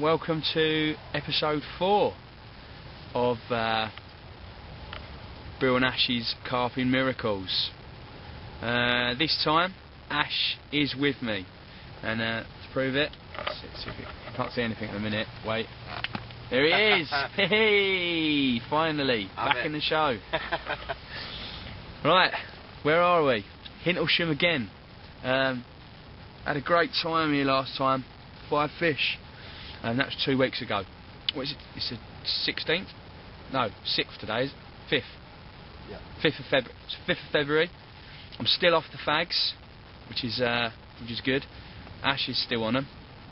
welcome to episode 4 of Bill and Ash's Carping Miracles. This time, Ash is with me, and to prove it, I can't see anything at the minute. Wait, there he is! Hey, finally back in the show. Right, where are we? Hintlesham again. Had a great time here last time. 5 fish, and that was 2 weeks ago. What is it? It's the 16th? No, 6th today, is it? 5th. Yeah. 5th of February. It's 5th of February. I'm still off the fags, which is good. Ash is still on them.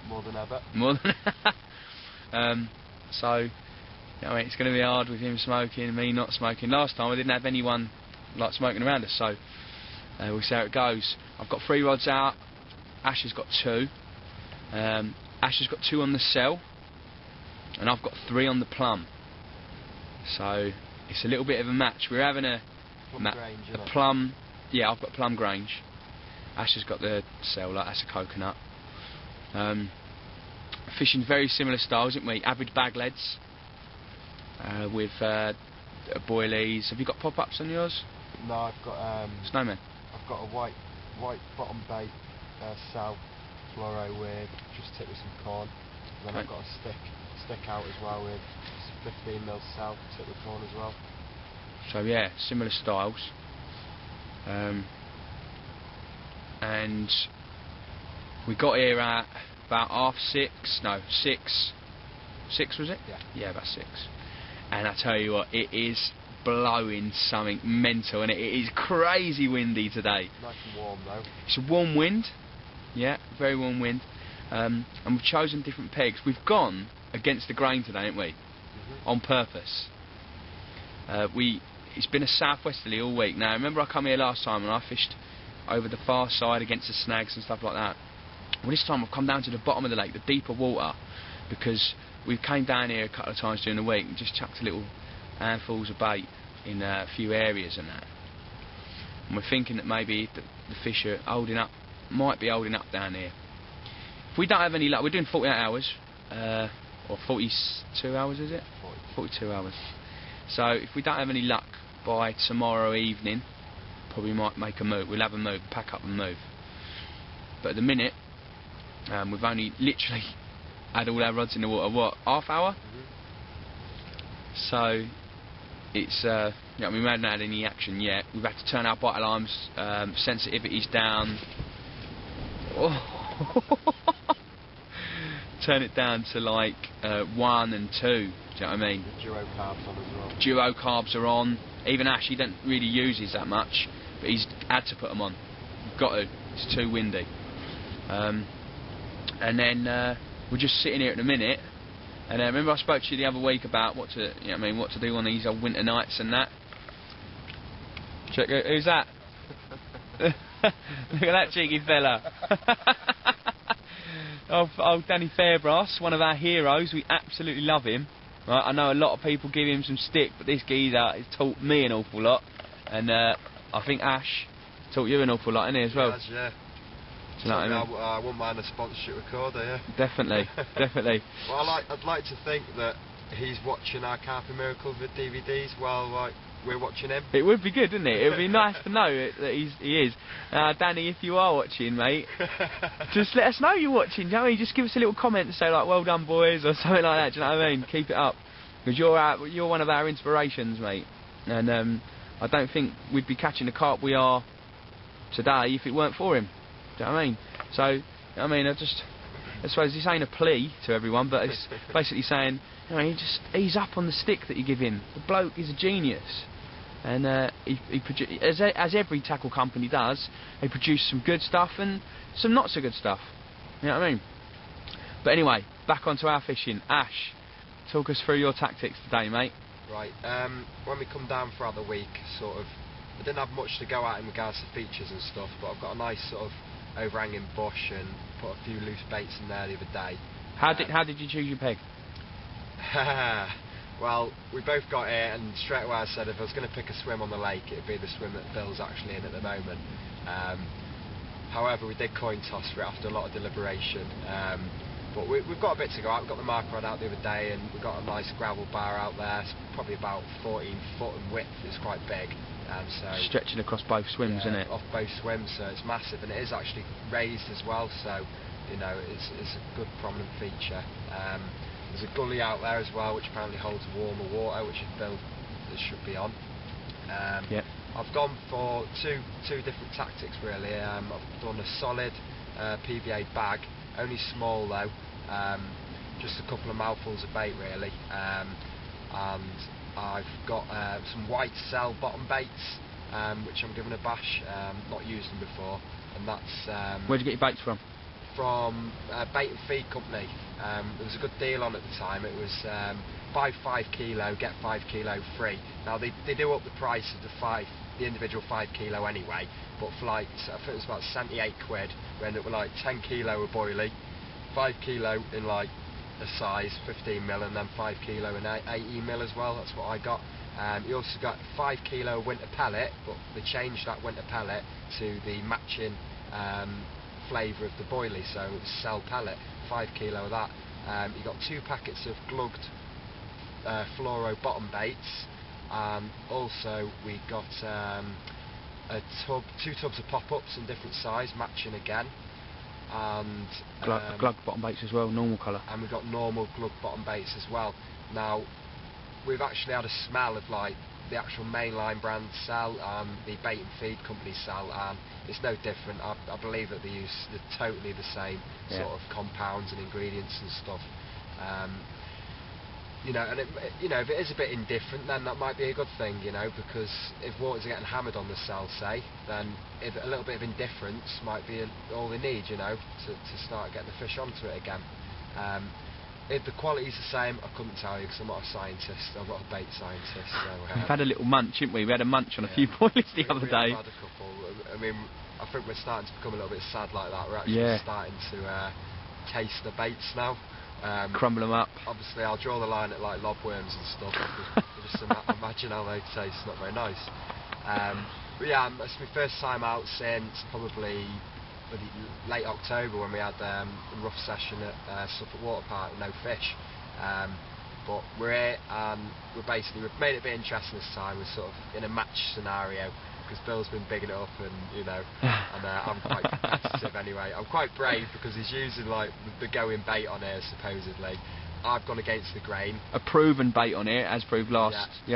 More than ever. More than so, you know, it's going to be hard with him smoking and me not smoking. Last time I didn't have anyone like smoking around us, so we'll see how it goes. I've got 3 rods out. Ash has got 2. Ash has got 2 on the cell, and I've got 3 on the plum. So it's a little bit of a match. We're having a plum. Yeah, I've got plum Grange. Ash has got the cell, like that's a coconut. Fishing very similar styles, isn't we? Average bag leads with boilies. Have you got pop-ups on yours? No, I've got Snowman. I've got a white bottom bait cell fluoro with just tipped with some corn. And then I've got a stick out as well with 15mm cell tipped with corn as well. So yeah, similar styles. And we got here at about 6:30. No, 6. 6 was it? Yeah. Yeah, about 6. And I tell you what, it is blowing something mental, and it is crazy windy today. Nice and warm though. It's a warm wind. Yeah, very warm wind. And we've chosen different pegs. We've gone against the grain today, haven't we? On purpose. It's been a southwesterly all week. Now, remember I come here last time and I fished over the far side against the snags and stuff like that. Well, this time I've come down to the bottom of the lake, the deeper water, because we came down here a couple of times during the week and just chucked little handfuls of bait in a few areas and that. And we're thinking that maybe the fish are holding up, might be holding up down here. If we don't have any luck, we're doing 48 hours, or 42 hours is it? 42 hours. So if we don't have any luck by tomorrow evening, probably might make a move. We'll have a move, pack up and move. But at the minute, we've only literally had all our rods in the water, what, half hour? So it's, you know, we haven't had any action yet. We've had to turn our bite alarms sensitivities down. Turn it down to like 1 and 2. Do you know what I mean? The duo carbs on as well. Duo carbs are on. Even Ash, he doesn't really use his that much, but he's had to put them on. You've got to. It's too windy. And then we're just sitting here at the minute. And remember I spoke to you the other week about what to, you know what I mean, what to do on these old winter nights and that. Check, who's that? Look at that cheeky fella. Old Danny Fairbrass, one of our heroes. We absolutely love him. Right, I know a lot of people give him some stick, but this geezer has taught me an awful lot, and I think Ash taught you an awful lot, innit, as well? Yes, yeah. Do you know what I mean? I wouldn't mind a sponsorship recorder, yeah. Definitely, definitely. Well, I'd like to think that he's watching our Carping Miracles with DVDs while we're watching him. It would be good, wouldn't it? It would be nice to know that he is. Danny, if you are watching, mate, just let us know you're watching. Do you know what I mean? Just give us a little comment and say like, "Well done, boys," or something like that. Do you know what I mean? Keep it up, because you're one of our inspirations, mate. And I don't think we'd be catching the carp we are today if it weren't for him. Do you know what I mean? So, you know what I mean, I suppose this ain't a plea to everyone, but it's basically saying, you know, he's up on the stick that you give him. The bloke is a genius, and as every tackle company does, they produce some good stuff and some not so good stuff. You know what I mean? But anyway, back onto our fishing. Ash, talk us through your tactics today, mate. Right. When we come down throughout the week, sort of, I didn't have much to go at in regards to features and stuff, but I've got a nice sort of overhanging bush and put a few loose baits in there the other day. How did you choose your peg? Well, we both got here, and straight away I said if I was going to pick a swim on the lake, it'd be the swim that Bill's actually in at the moment. However, we did coin toss for it after a lot of deliberation. But we've got a bit to go out. We've got the marker rod out the other day, and we've got a nice gravel bar out there. It's probably about 14 foot in width. It's quite big. So stretching across both swims, isn't it? Off both swims, so it's massive, and it is actually raised as well. So you know, it's a good prominent feature. There's a gully out there as well, which apparently holds warmer water, which is built that should be on. Yep. I've gone for two different tactics really. I've done a solid PVA bag, only small though, just a couple of mouthfuls of bait really, and I've got some white cell bottom baits, which I'm giving a bash. Not used them before, and that's Where'd you get your baits from? From Bait and Feed Company. There was a good deal on at the time. It was buy 5 kilo, get 5 kilo free. Now they do up the price of the individual 5 kilo anyway, but for like, I think it was about 78 quid, we ended up with like 10 kilo of boilie, 5 kilo in like a size 15 mil, and then 5 kilo in 80 mil as well. That's what I got. You also got 5 kilo winter pellet, but they changed that winter pellet to the matching flavour of the boilie, so it's cell pellet, 5 kilo of that. You got 2 packets of glugged fluoro bottom baits, and also we got two tubs of pop-ups in different size, matching again, and glug bottom baits as well, normal colour. And we've got normal glug bottom baits as well. Now we've actually had a smell of like the actual mainline brand sell and the Bait and Feed Company sell, and it's no different. I believe that they're totally the same sort of compounds and ingredients and stuff. You know, and if it is a bit indifferent, then that might be a good thing, you know, because if waters are getting hammered on the cell, say, then a little bit of indifference might be all they need, you know, to start getting the fish onto it again. If the quality's the same, I couldn't tell you because I'm not a scientist. I'm not a bait scientist. So, we've had a little munch, haven't we? We had a munch on a few boilies the other day. We've had a couple. I mean, I think we're starting to become a little bit sad like that. We're actually starting to taste the baits now. Crumble them up. Obviously, I'll draw the line at like lobworms and stuff. Just imagine how they taste. Not very nice. But yeah, it's my first time out since probably late October when we had a rough session at Suffolk Water Park with no fish. But we're here and we've made it a bit interesting this time. We're sort of in a match scenario because Bill's been bigging it up, and you know, and I'm quite competitive anyway. I'm quite brave because he's using like the going bait on here supposedly. I've gone against the grain. A proven bait on here, as proved the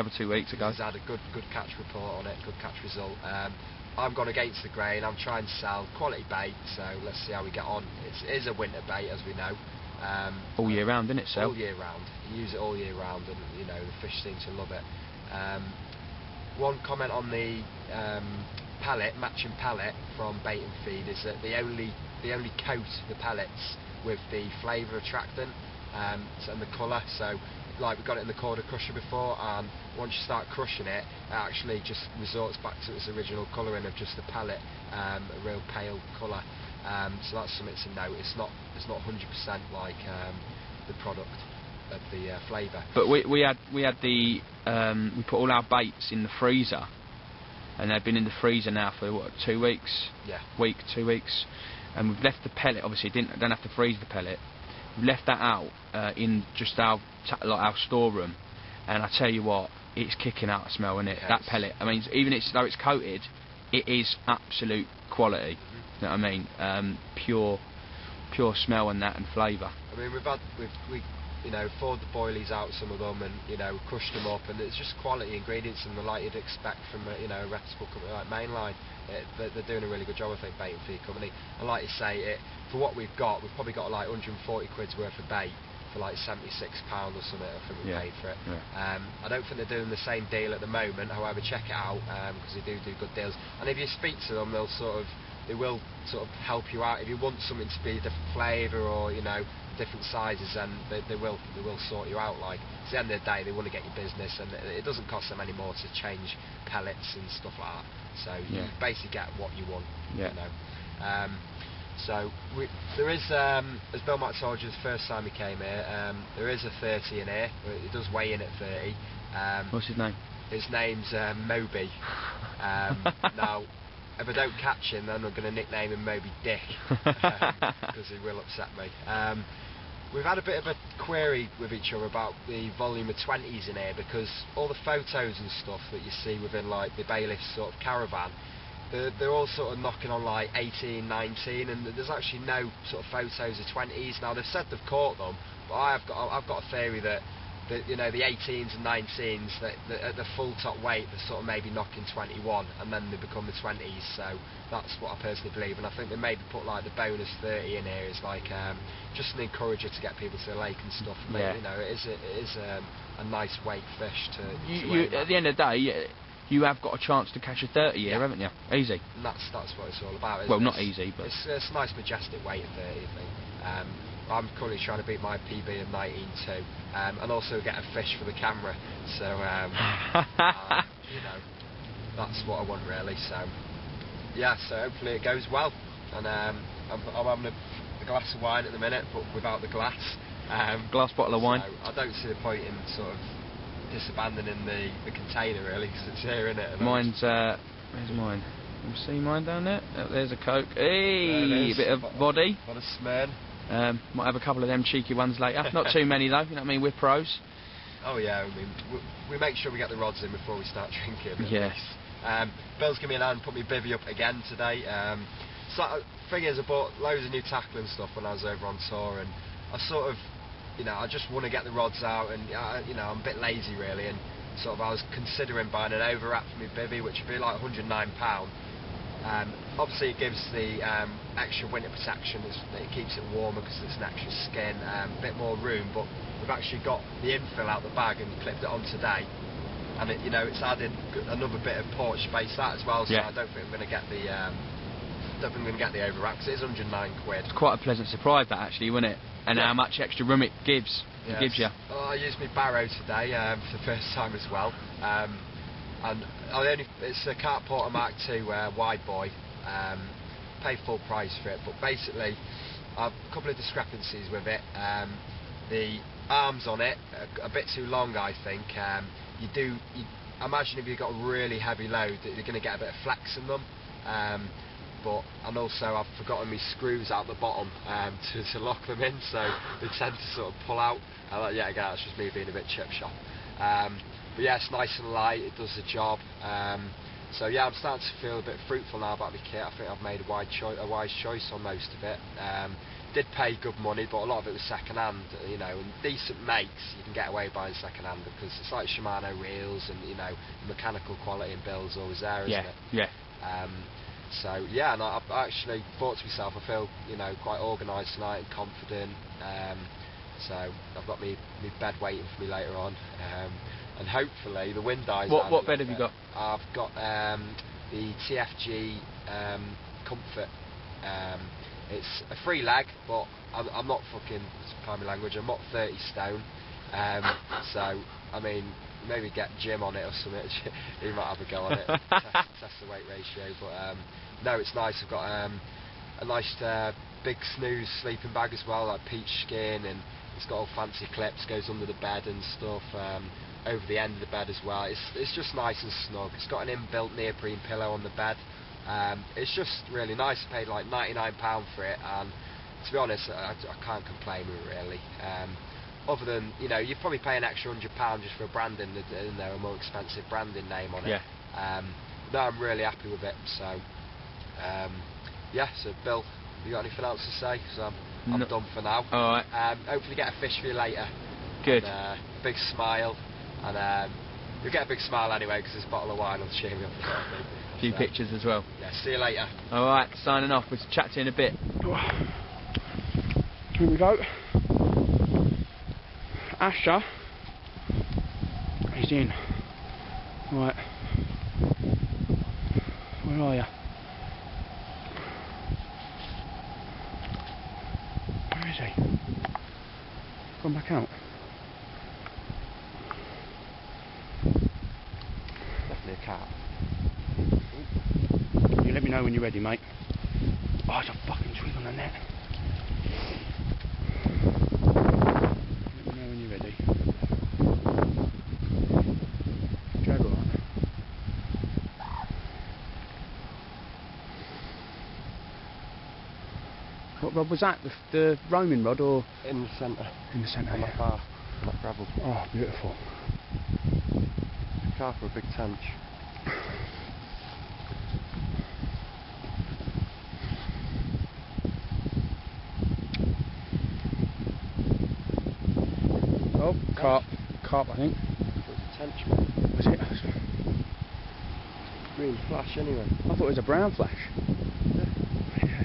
other 2 weeks ago. He's had a good catch report on it, good catch result. I've gone against the grain. I'm trying to sell quality bait, so let's see how we get on. It is a winter bait, as we know. All year round, isn't it, Sel? All year round. You use it all year round, and you know the fish seem to love it. One comment on the matching pellet from Bait and Feed is that they only coat the pellets with the flavour attractant and the colour. So, like, we've got it in the Corda Crusher before, and once you start crushing it, it actually just resorts back to its original colouring of just the pellet, a real pale colour. So that's something to note. It's not 100% like the product of the flavour. But we had the we put all our baits in the freezer, and they've been in the freezer now for what, 2 weeks? Yeah. 2 weeks, and we've left the pellet. Obviously, don't have to freeze the pellet. We've left that out in just our storeroom, and I tell you what, it's kicking out a smell, isn't it? That pellet. I mean, even though it's coated, it is absolute quality. You know what I mean? Pure smell and that, and flavour. I mean, we you know, thawed the boilies out, some of them, and you know, crushed them up, and it's just quality ingredients, and the like you'd expect from a reputable company like Mainline. They're doing a really good job, I think, Bait and Feed Company. And like you say, for what we've probably got like 140 quid's worth of bait for like £76 or something. I think we paid for it. Yeah. I don't think they're doing the same deal at the moment. However, check it out because they do good deals. And if you speak to them, they will sort of help you out. If you want something to be a different flavour or different sizes, then they will sort you out. Like, at the end of the day, they want to get your business, and it doesn't cost them any more to change pellets and stuff like that. So you basically get what you want. Yeah. You know. So there is, as Bill might have told you the first time he came here, there is a 30 in here. It does weigh in at 30. What's his name? His name's Moby. Now, if I don't catch him, then I'm going to nickname him Moby Dick because he will upset me. we've had a bit of a query with each other about the volume of 20s in here, because all the photos and stuff that you see within like the bailiff's sort of caravan, they're all sort of knocking on like 18, 19, and there's actually no sort of photos of 20s. Now they've said they've caught them, but I've got a theory that you know, the 18s and 19s, that at the full top weight they're sort of maybe knocking 21, and then they become the 20s. So that's what I personally believe, and I think they maybe put like the bonus 30 in here as like just an encourager to get people to the lake and stuff. And Yeah. you know, it is a nice weight fish to at the end of the day, you have got a chance to catch a 30 here, haven't you? Easy. And that's what it's all about. Well, not easy, but it's a nice majestic weight of 30, I think. I'm currently trying to beat my PB of 19.2, and also get a fish for the camera. So you know, that's what I want really. So yeah, so hopefully it goes well. And I'm having a glass of wine at the minute, but without the glass. Glass bottle of wine. So I don't see the point in sort of disabandoning the container really, because it's here, isn't it? Mine's where's mine? You see mine down there? Oh, there's a Coke. Hey, a bit of body. What a smell. Might have a couple of them cheeky ones later. Not too many though, you know what I mean? We're pros. Oh yeah, I mean, we make sure we get the rods in before we start drinking. Yes. Bill's given me a hand, put me bivvy up again today. So thing is, I bought loads of new tackle and stuff when I was over on tour, and I sort of, you know, I just want to get the rods out, and you know, I'm a bit lazy really, and sort of I was considering buying an overwrap for my bivvy, which would be like £109. Obviously it gives the extra winter protection, it keeps it warmer because it's an extra skin, a bit more room, but we've actually got the infill out the bag and clipped it on today, and it, you know, it's added another bit of porch space that as well, so yeah. I don't think I'm going to get the overwrap, because it's £109. It's quite a pleasant surprise that actually, wasn't it? And yeah. how much extra room it gives. Yes. It gives you. Oh, I used my barrow today for the first time as well, and it's a Carp Porter Mark II wide boy. Pay full price for it, but basically I've a couple of discrepancies with it. The arms on it are a bit too long, I think. You imagine if you've got a really heavy load that you're going to get a bit of flex in them. And also I've forgotten my screws out the bottom to lock them in, so they tend to sort of pull out. Yeah, again, that's just me being a bit chip shop. But yeah, it's nice and light, it does the job. So yeah, I'm starting to feel a bit fruitful now about the kit. I think I've made a wise choice on most of it. Did pay good money, but a lot of it was second hand, you know, and decent makes you can get away buying second hand, because it's like Shimano reels, and you know, the mechanical quality and build's always there, isn't it? Yeah. So yeah, and I actually thought to myself, I feel, you know, quite organised tonight and confident. So I've got me bed waiting for me later on, and hopefully the wind dies. What bed have you got? I've got the TFG Comfort. It's a free leg, but I'm not fucking, pardon my language, I'm not 30 stone. So I mean, maybe get Jim on it or something. He might have a go on it, test the weight ratio. But no, it's nice. I've got a nice big snooze sleeping bag as well, like peach skin, and it's got all fancy clips, goes under the bed and stuff, over the end of the bed as well. It's just nice and snug. It's got an inbuilt neoprene pillow on the bed. It's just really nice. I paid like £99 for it, and to be honest, I can't complain with it really. Other than, you know, you'd probably pay an extra £100 just for a branding, you know, a more expensive branding name on it. Yeah. No, I'm really happy with it. So, yeah. So, Bill, have you got anything else to say? So I'm done for now. All right. Hopefully, get a fish for you later. Good. And, big smile, and you'll get a big smile anyway, because this bottle of wine will cheer me up. A few pictures as well. Yeah. See you later. All right. Signing off. We'll chat to you in a bit. Here we go. Asher is in. Right. Where are you? Where is he? Gone back out. Definitely a cat. You let me know when you're ready, mate. Oh, it's a fucking twig on the net. Let me know when you're ready. Drag all right. What rod was that? The roaming rod or? In the centre. In the centre, On that yeah. bar, on that gravel. Oh, beautiful. Carp for a big tench. Oh, carp. Carp, I think. It was a tench, man. Was it? Green flash anyway. I thought it was a brown flash. Yeah.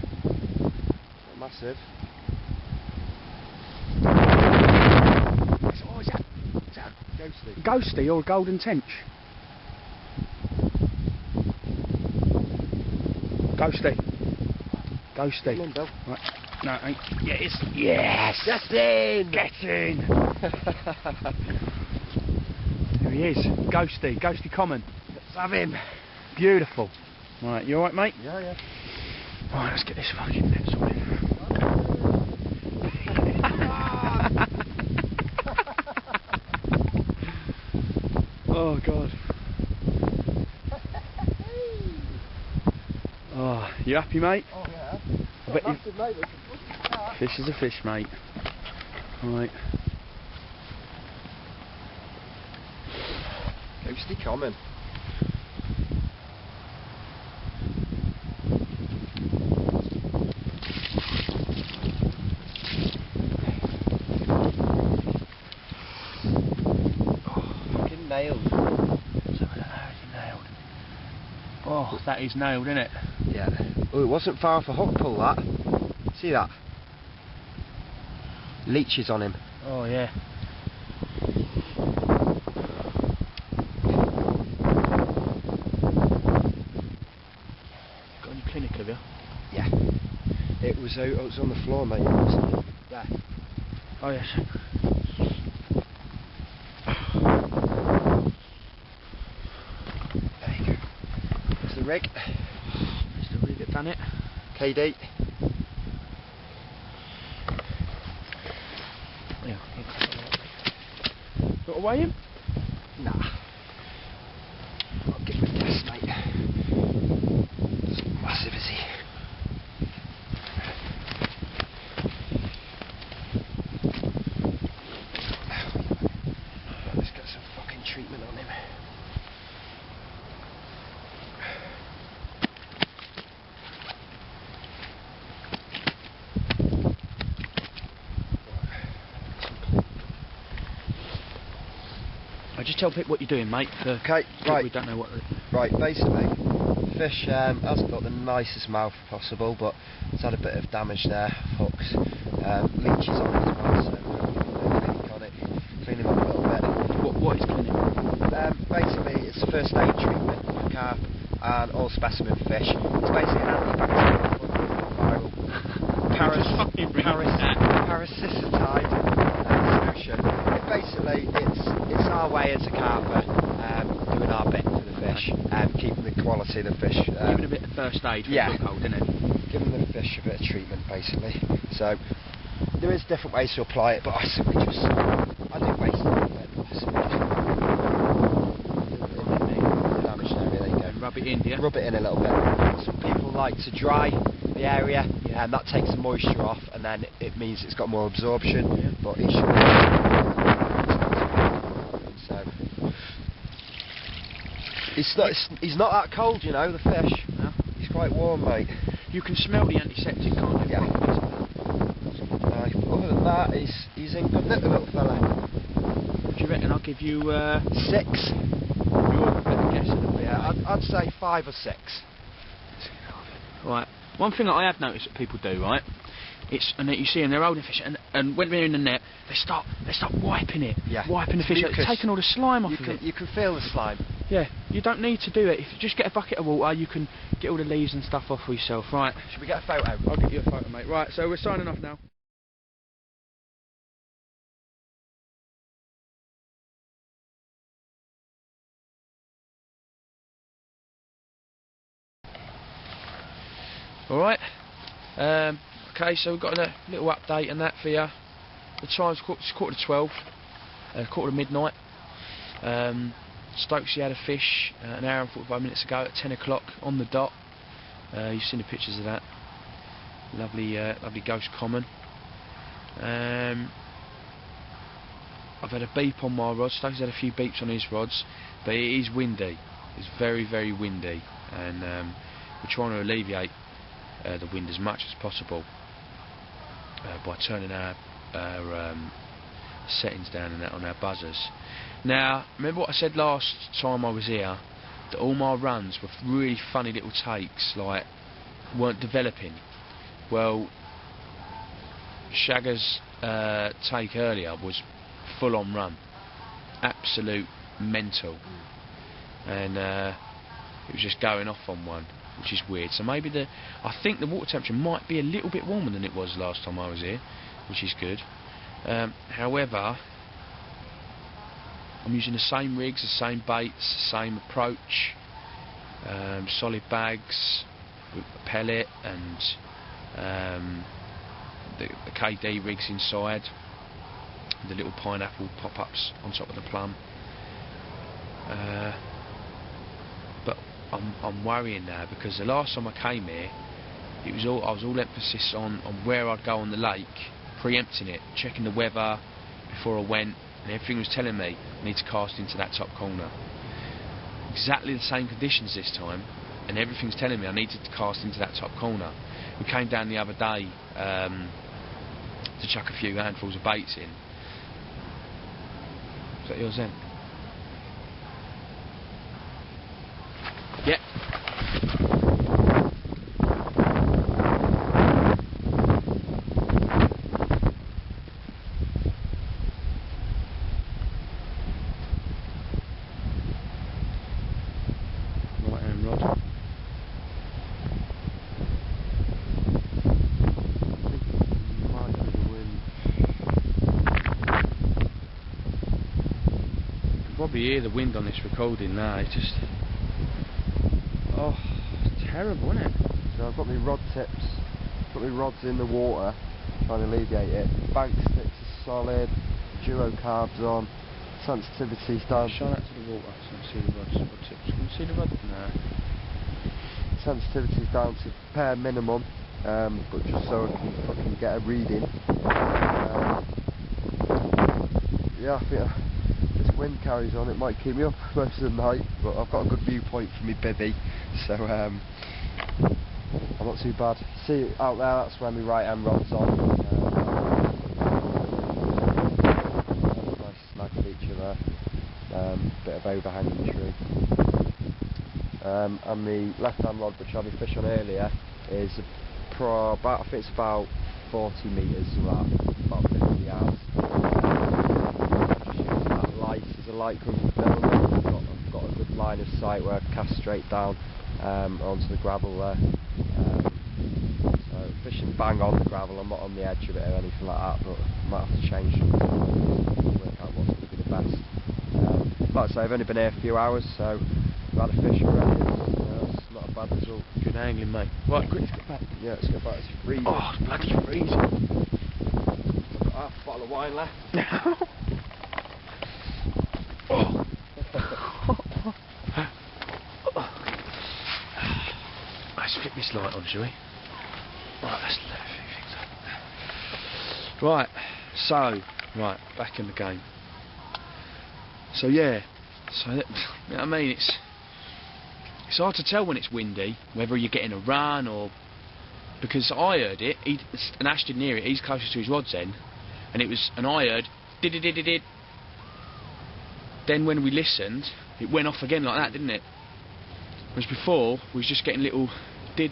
Not massive. Oh, is that Ghosty. ghosty or golden tench? Ghosty. Ghosty. Come on, Bill. Right. No, it ain't. Yeah, it's. Yes! Justin! Get in! There he is. Ghosty. Ghosty common. Let's have him. Beautiful. Right, you alright, mate? Yeah, yeah. Right, let's get this fucking net sorted. Oh, God. Oh, you happy, mate? Oh, yeah. I bet you... Massive, mate. It's a good start. Fish is a fish, mate. Right. Ghosty common. Fucking nailed. Nailed. Oh, that is nailed, isn't it? Yeah. Oh, it wasn't far off a hook pull, that. See that? Leeches on him. Oh, yeah. Got any clinic, have you? Yeah. It was on the floor, mate. There. Oh, yes. There you go. There's the rig. Mr. Rig done it. KD. Yeah. Got to weigh him? Nah. I'll give him a test, mate. It's massive, is he? Let's get some fucking treatment on him. I just tell people what you're doing, mate. For Okay, people right. who don't know what. Right, basically, fish hasn't got the nicest mouth possible, but it's had a bit of damage there, hooks, leeches on it as well, so we'll clinic on it, clean him up a little bit. What is clinic? Basically, it's first aid treatment for carp and all specimen fish. It's basically an antibacterial viral parasiticide solution. Basically, it's our way as a carper doing our bit for the fish, keeping the quality of the fish. Giving a bit of first aid for yeah. the hook hold, isn't it? Giving the fish a bit of treatment, basically. So there is different ways to apply it, but I simply just I do waste a little bit. I simply just damaged area. There you go. Rub it in, yeah. Rub it in a little bit. Some people like to dry the area, and that takes the moisture off, and then it means it's got more absorption. Yeah. But it should. So he's not that cold, you know, the fish. No. He's quite warm, mate. You can smell the antiseptic, can't you? Yeah. Other than that, he's in good nick, the little fella. Do you reckon I'll give you 6. your better guess? Yeah, I'd say 5 or 6. Right. One thing that I have noticed that people do, right? And that you see them, they're holding fish, and when they're in the net, they start wiping it, Yeah. wiping the It's fish, mucus. taking all the slime off of it. You can feel the slime. Yeah, you don't need to do it. If you just get a bucket of water, you can get all the leaves and stuff off for yourself. Right. Should we get a photo? I'll get you a photo, mate. Right. So we're signing off now. All right. Okay, so we've got a little update and that for you. The time's quarter to 12, quarter to midnight. Stokesy had a fish an hour and 45 minutes ago at 10 o'clock on the dot. You've seen the pictures of that. Lovely, lovely Ghost Common. I've had a beep on my rods. Stokes had a few beeps on his rods, but it is windy. It's very, very windy, and we're trying to alleviate the wind as much as possible by turning our settings down and that on our buzzers. Now, remember what I said last time I was here, that all my runs were really funny little takes, like weren't developing. Well, Shagger's take earlier was full on run, absolute mental, and it was just going off on one, which is weird. So maybe I think the water temperature might be a little bit warmer than it was last time I was here, which is good. However, I'm using the same rigs, the same baits, the same approach, solid bags, with a pellet and the KD rigs inside, the little pineapple pop-ups on top of the plum. But I'm worrying now, because the last time I came here, I was all emphasis on where I'd go on the lake, preempting it, checking the weather before I went, and everything was telling me I need to cast into that top corner. Exactly the same conditions this time, and everything's telling me I need to cast into that top corner. We came down the other day to chuck a few handfuls of baits in. Is that yours then? Yep. Right hand rod. Probably hear the wind on this recording now. It's just, oh, it's terrible, isn't it? So I've got my rod tips, got my rods in the water, trying to alleviate it. Bank sticks are solid, duo carbs on, sensitivity's down. Shine out to the water so I can see the rods. Rod tips. Can you see the rod? No. Sensitivity's down to bare minimum, but just so I can fucking get a reading. Yeah, I think this wind carries on, it might keep me up most of the night, but I've got a good viewpoint for me bivvy, so I'm not too bad. See out there, that's where my right hand rod's on. Nice snag feature there, bit of overhanging tree. And the left hand rod, which I'll be fishing on earlier, is I think it's about 40 metres, about 50 yards. There's a light coming from the building. I've got a good line of sight where I cast straight down onto the gravel there. So fishing bang on the gravel, I'm not on the edge of it or anything like that, but I might have to change to work out what's going to be the best. Like I say, I've only been here a few hours, so I've had a fish already. It's not a bad result. Good angling, mate. Right, quick, let's get back. Yeah, let's get back. It's freezing. Oh, it's bloody freezing. I've got half a bottle of wine left. Oh. Let's flip this light on, shall we? Right, let's let a few things up. Right, so, back in the game. So yeah, you know what I mean, it's hard to tell when it's windy, whether you're getting a run or, because I heard it, and Ash didn't hear it, he's closest to his rod's end, and I heard did. Then when we listened, it went off again like that, didn't it? Whereas before, we was just getting little did.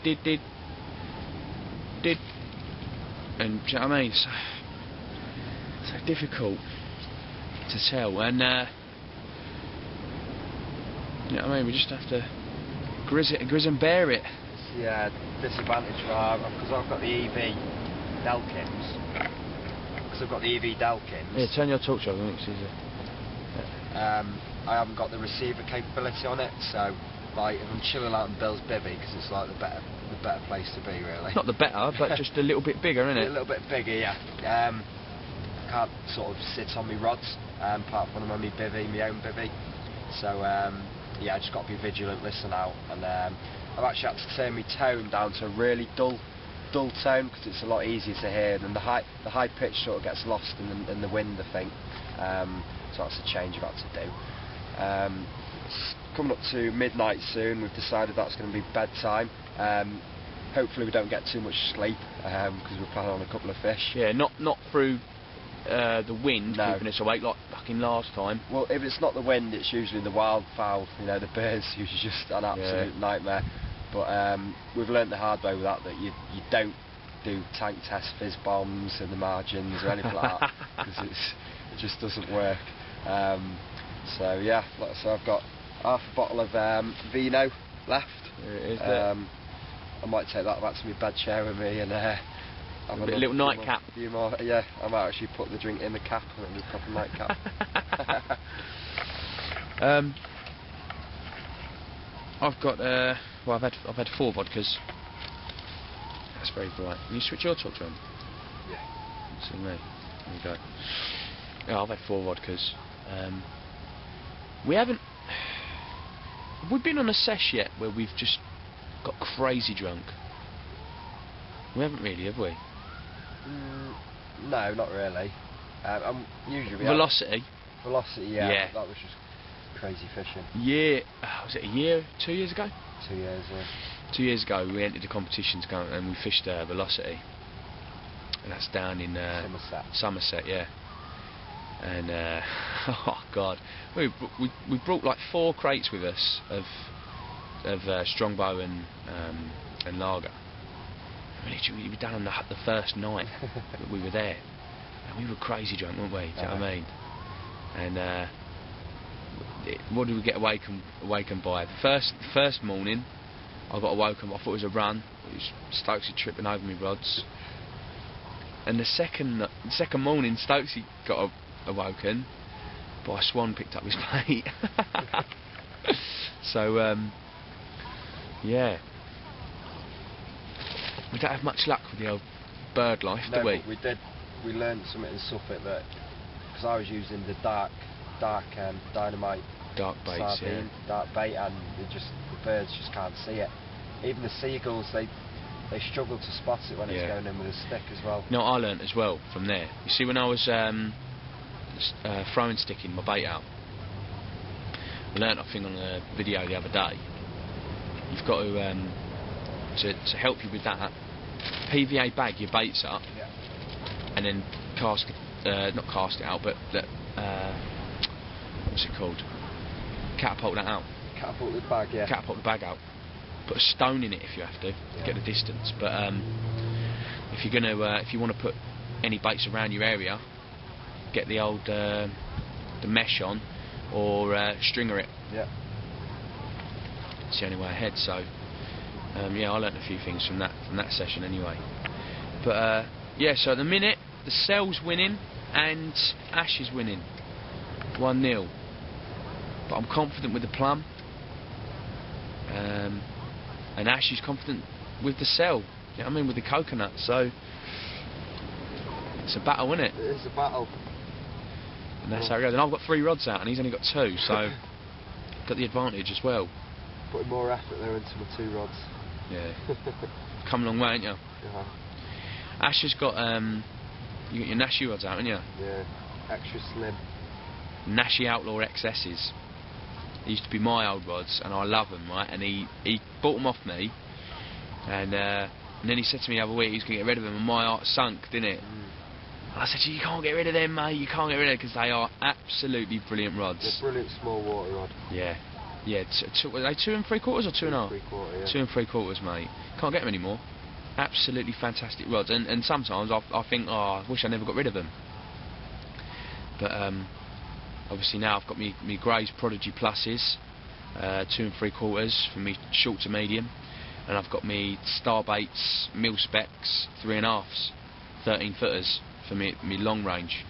And do you know what I mean? So difficult to tell, and you know what I mean? We just have to grizz and bear it. Yeah, disadvantage because I've got the EV Delkins. Because I've got the EV Delkins. Yeah, turn your torch on, I think it's easier. I haven't got the receiver capability on it, so like if I'm chilling out in Bill's bivvy, because it's like the better place to be, really. Not the better, but just a little bit bigger, isn't it? A little bit bigger, yeah. I can't sort of sit on my rods, apart from when I'm on my bivvy, my own bivvy. So yeah, I just got to be vigilant, listen out, and I've actually had to turn my tone down to a really dull dull tone because it's a lot easier to hear, and then the high pitch sort of gets lost in the wind, I think. So that's a change I've had to do. It's coming up to midnight soon. We've decided that's going to be bedtime. Hopefully we don't get too much sleep because we're planning on a couple of fish. Yeah, not through the wind No. keeping us awake like fucking last time. Well, if it's not the wind, it's usually the wildfowl. You know, the birds usually just an absolute nightmare. But we've learnt the hard way with that you don't do tank test fizz bombs in the margins or anything like that because it just doesn't work. So yeah, like I say, I've got half a bottle of vino left. There it is. There. I might take that back to my bed chair with me and have a little nightcap. Yeah, I might actually put the drink in the cap and it'll be a proper nightcap. I've got well, I've had 4 vodkas. That's very bright. Can you switch your torch on? Yeah. See me. There we go. Yeah, I've had 4 vodkas. We haven't. Have we been on a sesh yet where we've just got crazy drunk? We haven't really, have we? No, not really. Usually Velocity. Velocity, yeah. That was just crazy fishing. Yeah. Was it a year? 2 years ago? 2 years, yeah. 2 years ago, we entered a competition to go and we fished Velocity, and that's down in Somerset, yeah. And oh god, we brought like 4 crates with us of Strongbow and lager. We were down on the first night that we were there, and we were crazy drunk, weren't we? Do you know what I mean? And what did we get awakened by? The first morning, I got awoken. I thought it was a run. It was Stokesy tripping over me rods. And the second morning, Stokesy got awoken by a swan picked up his bait. So yeah, we don't have much luck with the old bird life, do we? But we did. We learned something in Suffolk that because I was using the dark dynamite dark baits, sardine, dark bait, and the birds just can't see it. Even the seagulls, they struggle to spot it when it's going in with a stick as well. No, I learnt as well from there. You see, when I was throwing sticking my bait out, I learnt a thing on a video the other day. You've got to help you with that, PVA bag your baits up, and then not cast it out, but what's it called? Catapult that out. Catapult the bag, yeah. Catapult the bag out. Put a stone in it if you have to get the distance. But if you're gonna, if you want to put any baits around your area, get the old the mesh on, or stringer it. Yeah. It's the only way ahead. So yeah, I learnt a few things from that session anyway. But yeah, so at the minute the Cell's winning and Ash is winning 1-0. But I'm confident with the plum. And Ash is confident with the Cell. You know what I mean, with the coconut. So it's a battle, isn't it? It is a battle. And that's how it goes. And I've got 3 rods out, and he's only got 2, so got the advantage as well. Putting more effort there into my 2 rods. Yeah. Come a long way, ain't you? Yeah. Ash has got you got your Nashi rods out, haven't you? Yeah. Extra slim. Nashi Outlaw XS's. They used to be my old rods, and I love them, right? And he bought them off me, and then he said to me the other week he's going to get rid of them, and my heart sunk, didn't it? And I said, you can't get rid of them, mate. You can't get rid of them because they are absolutely brilliant rods. They're brilliant small water rod. Yeah, yeah. Were they 2 3/4 or 2 1/2? 3/4, yeah. 2 3/4, mate. Can't get them anymore. Absolutely fantastic rods, and sometimes I think, oh, I wish I never got rid of them. But obviously now I've got me Gray's Prodigy Pluses, 2 3/4 for me short to medium, and I've got me Starbaits Mil Specs 3 1/2s, 13 footers for me long range.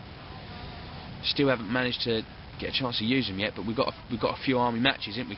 Still haven't managed to get a chance to use them yet, but we've got a few army matches, haven't we?